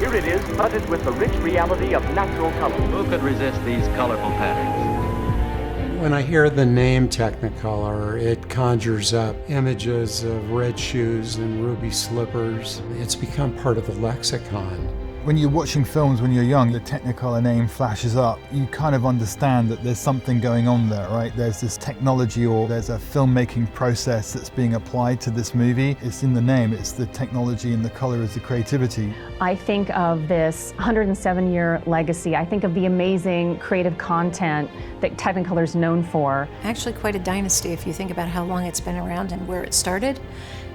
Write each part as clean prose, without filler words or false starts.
Here it is, flooded with the rich reality of natural color. Who could resist these colorful patterns? When I hear the name Technicolor, it conjures up images of red shoes and ruby slippers. It's become part of the lexicon. When you're watching films when you're young, the Technicolor name flashes up. You kind of understand that there's something going on there, right? There's this technology or there's a filmmaking process that's being applied to this movie. It's in the name, it's the technology and the color is the creativity. I think of this 107-year legacy. I think of the amazing creative content that Technicolor is known for. Actually quite a dynasty if you think about how long it's been around and where it started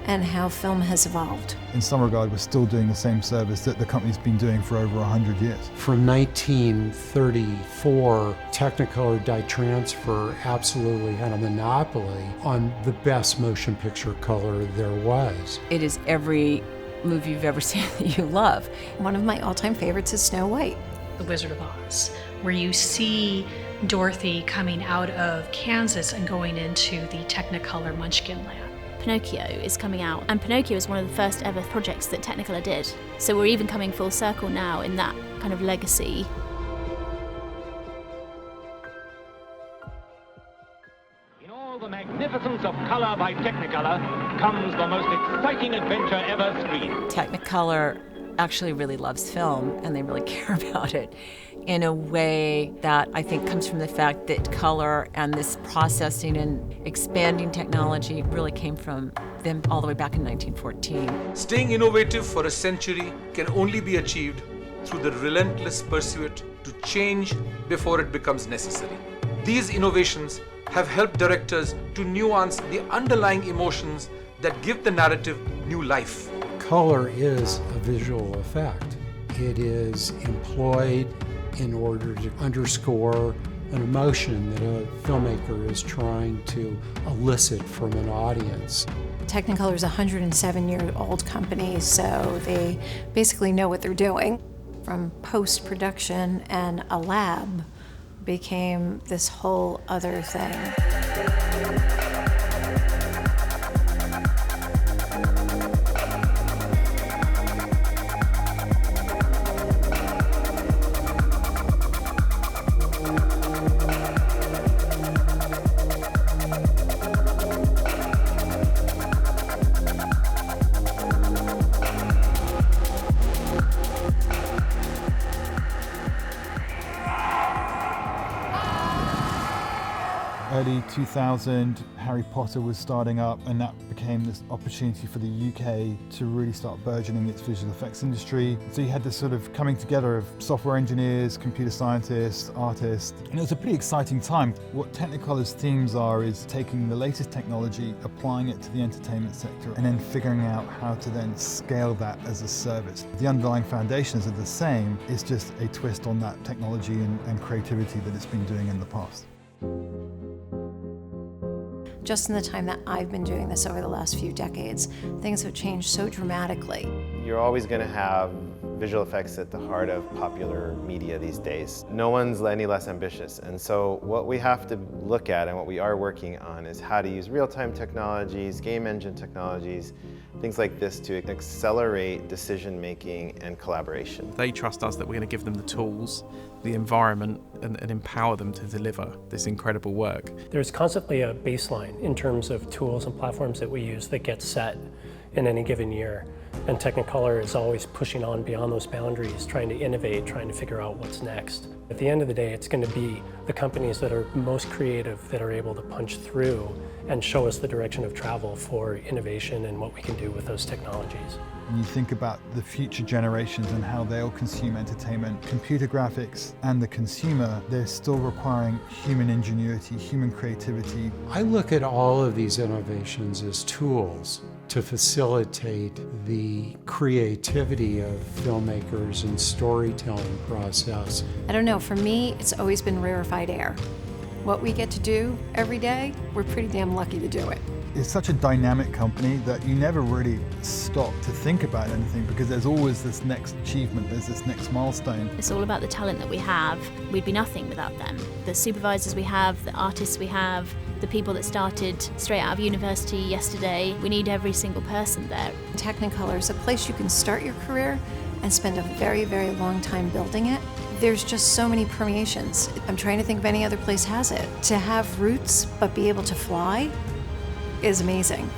and how film has evolved. In some regard, we're still doing the same service that the company's been doing for over 100 years. From 1934, Technicolor Dye Transfer absolutely had a monopoly on the best motion picture color there was. It is every movie you've ever seen that you love. One of my all-time favorites is Snow White. The Wizard of Oz, where you see Dorothy coming out of Kansas and going into the Technicolor Munchkin land. Pinocchio is coming out, and Pinocchio is one of the first ever projects that Technicolor did. So we're even coming full circle now in that kind of legacy. In all the magnificence of color by Technicolor comes the most exciting adventure ever screened. Technicolor actually really loves film, and they really care about it in a way that I think comes from the fact that color and this processing and expanding technology really came from them all the way back in 1914. Staying innovative for a century can only be achieved through the relentless pursuit to change before it becomes necessary. These innovations have helped directors to nuance the underlying emotions that give the narrative new life. Color is a visual effect. It is employed in order to underscore an emotion that a filmmaker is trying to elicit from an audience. Technicolor is a 107-year-old company, so they basically know what they're doing. From post-production and a lab became this whole other thing. Early 2000, Harry Potter was starting up, and that became this opportunity for the UK to really start burgeoning its visual effects industry. So you had this sort of coming together of software engineers, computer scientists, artists, and it was a pretty exciting time. What Technicolor's themes are is taking the latest technology, applying it to the entertainment sector, and then figuring out how to then scale that as a service. The underlying foundations are the same, it's just a twist on that technology and creativity that it's been doing in the past. Just in the time that I've been doing this over the last few decades, things have changed so dramatically. You're always going to have visual effects at the heart of popular media these days. No one's any less ambitious, and so what we have to look at and what we are working on is how to use real-time technologies, game engine technologies, things like this to accelerate decision-making and collaboration. They trust us that we're going to give them the tools, the environment, and empower them to deliver this incredible work. There's constantly a baseline in terms of tools and platforms that we use that get set in any given year. And Technicolor is always pushing on beyond those boundaries, trying to innovate, trying to figure out what's next. At the end of the day, it's going to be the companies that are most creative that are able to punch through and show us the direction of travel for innovation and what we can do with those technologies. When you think about the future generations and how they'll consume entertainment, computer graphics and the consumer, they're still requiring human ingenuity, human creativity. I look at all of these innovations as tools to facilitate the creativity of filmmakers and storytelling process. I don't know, for me, it's always been rarefied air. What we get to do every day, we're pretty damn lucky to do it. It's such a dynamic company that you never really stop to think about anything because there's always this next achievement, there's this next milestone. It's all about the talent that we have. We'd be nothing without them. The supervisors we have, the artists we have, the people that started straight out of university yesterday, we need every single person there. Technicolor is a place you can start your career and spend a very, very long time building it. There's just so many permeations. I'm trying to think if any other place has it. To have roots but be able to fly is amazing.